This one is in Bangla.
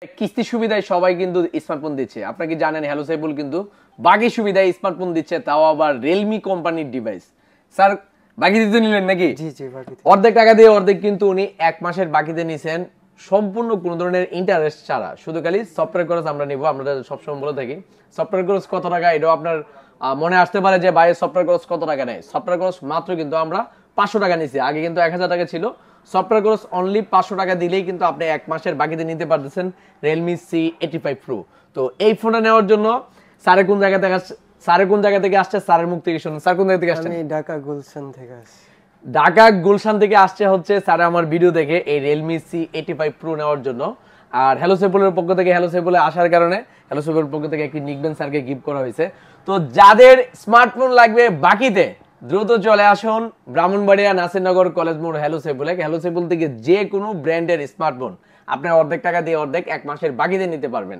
কিস্তি সুবিধায় সবাই কিন্তু স্মার্টফোন দিচ্ছে। আপনারা কি জানেন হ্যালো সাইবুল কিন্তু বাকি সুবিধায় স্মার্টফোন দিচ্ছে, তাও আবার রিয়েলমি কোম্পানির ডিভাইস। স্যার বাকি দিতে নিলেন নাকি? জি জি বাকি অর্ধেক টাকা দিয়ে অর্ধেক কিন্তু উনি 1 মাসের বাকিতে নিছেন, সম্পূর্ণ কোনো ধরনের ইন্টারেস্ট ছাড়া। শুধু খালি সফটওয়্যার খরচ আমরা নিব। আমরা সবসময় বলে থাকি সফটওয়্যার খরচ কত টাকা, এটাও আপনার মনে আসতে পারে যে ভাই সফটওয়্যার খরচ কত টাকা নেয়। সফটওয়্যার খরচ মাত্র কিন্তু আমরা 500 টাকা নিছি। আগে কিন্তু 1000 টাকা ছিল। সফটওয়্যার খরচ অনলি 500 টাকা দিলেই কিন্তু আপনি 1 মাসের বাকিতে নিতে পারতেছেন Realme C85 Pro। তো এই ফোনটা নেওয়ার জন্য স্যার কোন জায়গা থেকে আসছে স্যারের মুখ থেকে শুনুন। স্যার কোন জায়গা থেকে আসছেন? আমি ঢাকা গুলশান থেকে আসছি। ঢাকা গুলশান থেকে আসছে হচ্ছে স্যার আমার ভিডিও দেখে এই Realme C85 Pro নেওয়ার জন্য। আর হ্যালো সাইবুলের পক্ষ থেকে, হ্যালো সাইবুলে আসার কারণে হ্যালো সাইবুলের পক্ষ থেকে একটি নিকবেন স্যারকে গিফট করা হয়েছে। তো যাদের স্মার্টফোন লাগবে বাকিতে দ্রুত চলে আসুন ব্রাহ্মণবাড়িয়া নাসিরনগর কলেজ মোড় হ্যালো সাইবুলে। হ্যালো সাইবুল থেকে যে কোনো ব্র্যান্ডের স্মার্টফোন আপনার অর্ধেক টাকা দিয়ে অর্ধেক 1 মাসের বাকিতে নিতে পারবেন।